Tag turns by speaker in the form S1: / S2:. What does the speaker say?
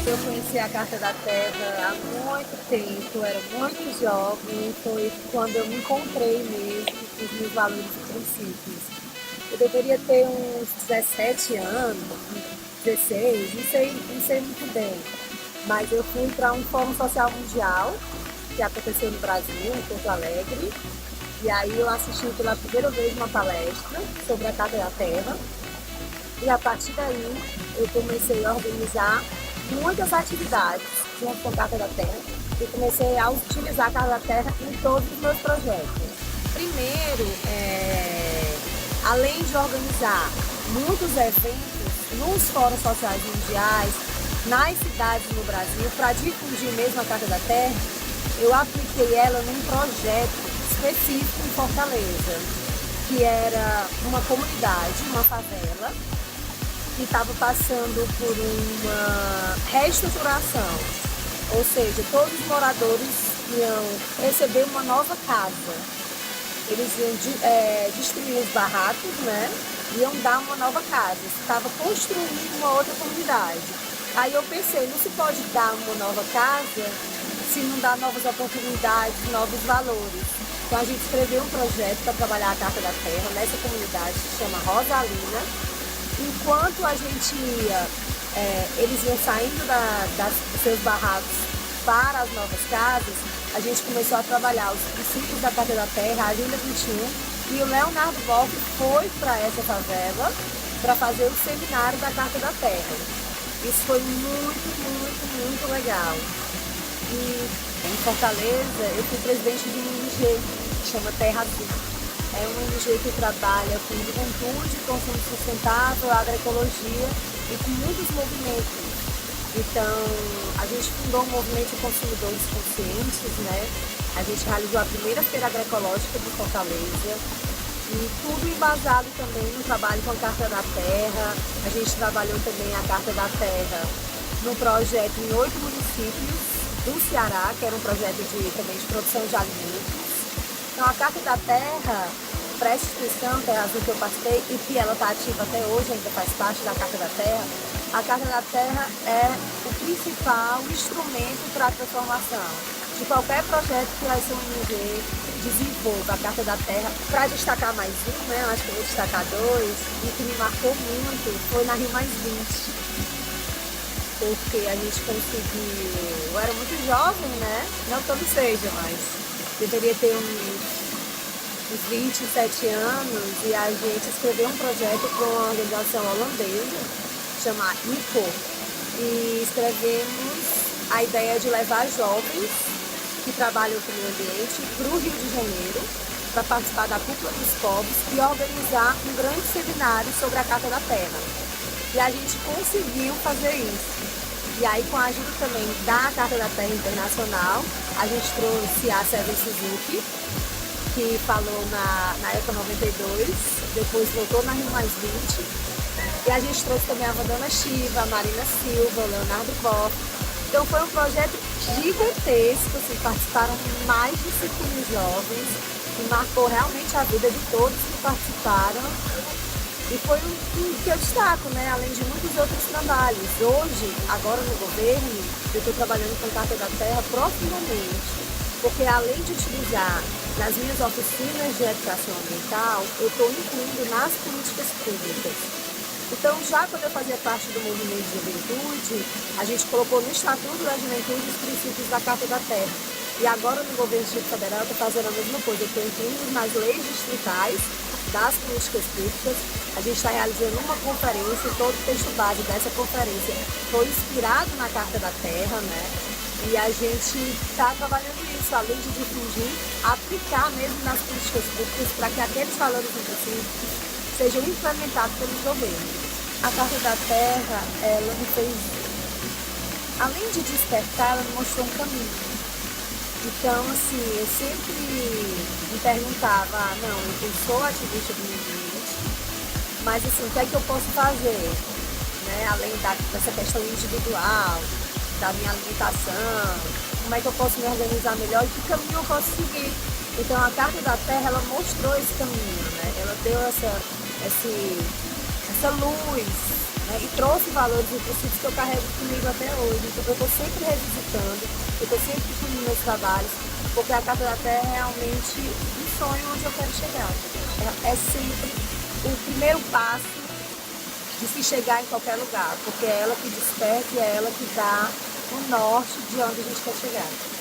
S1: Eu conheci a Carta da Terra há muito tempo, eu era muito jovem, foi quando eu me encontrei mesmo com os meus valores e princípios. Eu deveria ter uns 17 anos, 16, não sei muito bem. Mas eu fui para um Fórum Social Mundial, que aconteceu no Brasil, em Porto Alegre, e aí eu assisti pela primeira vez uma palestra sobre a Carta da Terra, e a partir daí eu comecei a organizar muitas atividades junto com a Carta da Terra e comecei a utilizar a Carta da Terra em todos os meus projetos. Primeiro, além de organizar muitos eventos nos fóruns sociais mundiais, nas cidades no Brasil, para difundir mesmo a Carta da Terra, eu apliquei ela num projeto específico em Fortaleza, que era uma comunidade, uma favela, que estava passando por uma reestruturação, ou seja, todos os moradores iam receber uma nova casa. Eles iam destruir os barracos, né? Iam dar uma nova casa. Estava construindo uma outra comunidade. Aí eu pensei, não se pode dar uma nova casa se não dá novas oportunidades, novos valores. Então a gente escreveu um projeto para trabalhar a Carta da Terra nessa comunidade que se chama Rosalina. Enquanto a gente ia, eles iam saindo dos seus barracos para as novas casas, a gente começou a trabalhar os princípios da Carta da Terra, a Agenda 21, e o Leonardo Boff foi para essa favela para fazer o seminário da Carta da Terra. Isso foi muito, muito, muito legal. E em Fortaleza, eu fui presidente de um ONG que chama Terra Azul. É uma ONG que trabalha com juventude, consumo sustentável, agroecologia e com muitos movimentos. Então, a gente fundou um movimento de consumidores conscientes, né? A gente realizou a primeira feira agroecológica de Fortaleza e tudo embasado também no trabalho com a Carta da Terra. A gente trabalhou também a Carta da Terra no projeto em 8 municípios do Ceará, que era um projeto também de produção de alimentos. Então, a Carta da Terra, para essa instituição, Terra Azul, que eu participei e que ela está ativa até hoje, ainda faz parte da Carta da Terra, a Carta da Terra é o principal instrumento para a transformação de qualquer projeto que a ONG desenvolva. A Carta da Terra, para destacar mais um, né, eu acho que eu vou destacar dois, e que me marcou muito, foi na Rio Mais 20. Porque a gente conseguiu, eu era muito jovem, né, não que eu não seja, mas deveria ter uns 27 anos, e a gente escreveu um projeto com uma organização holandesa, chamada ICO, e escrevemos a ideia de levar jovens que trabalham com o meio ambiente para o Rio de Janeiro, para participar da Cúpula dos Povos e organizar um grande seminário sobre a Carta da Terra. E a gente conseguiu fazer isso. E aí, com a ajuda também da Carta da Terra Internacional, a gente trouxe a Seven Suzuki, que falou na Eco 92, depois voltou na Rio Mais 20. E a gente trouxe também a Vandana Shiva, a Marina Silva, o Leonardo Boff. Então foi um projeto gigantesco, assim, participaram mais de 5.000 jovens, que marcou realmente a vida de todos que participaram. E foi um que eu destaco, né? Além de muitos outros trabalhos. Hoje, agora no governo, eu estou trabalhando com Carta da Terra profundamente, porque além de utilizar nas minhas oficinas de educação ambiental, eu estou incluindo nas políticas públicas. Então, já quando eu fazia parte do movimento de juventude, a gente colocou no Estatuto da Juventude os princípios da Carta da Terra. E agora no governo do Distrito Federal eu estou fazendo a mesma coisa, eu estou incluindo nas leis distritais das políticas públicas. A gente está realizando uma conferência, todo o texto base dessa conferência foi inspirado na Carta da Terra, né? E a gente está trabalhando isso, além de difundir, aplicar mesmo nas políticas públicas para que aqueles valores e princípios sejam implementados pelos governos. A Carta da Terra, ela me fez, além de despertar, ela me mostrou um caminho. Então, assim, eu sempre me perguntava, não, eu sou ativista do meio ambiente, mas assim, o que é que eu posso fazer? Né? Além dessa questão individual, da minha alimentação, como é que eu posso me organizar melhor e que caminho eu posso seguir? Então, a Carta da Terra, ela mostrou esse caminho, né? Ela deu essa luz, né, e trouxe valores e princípios que eu carrego comigo até hoje. Então eu estou sempre revisitando, eu estou sempre definindo meus trabalhos, porque a Carta da Terra é realmente um sonho onde eu quero chegar. É sempre o primeiro passo de se chegar em qualquer lugar, porque é ela que desperta e é ela que dá o norte de onde a gente quer chegar.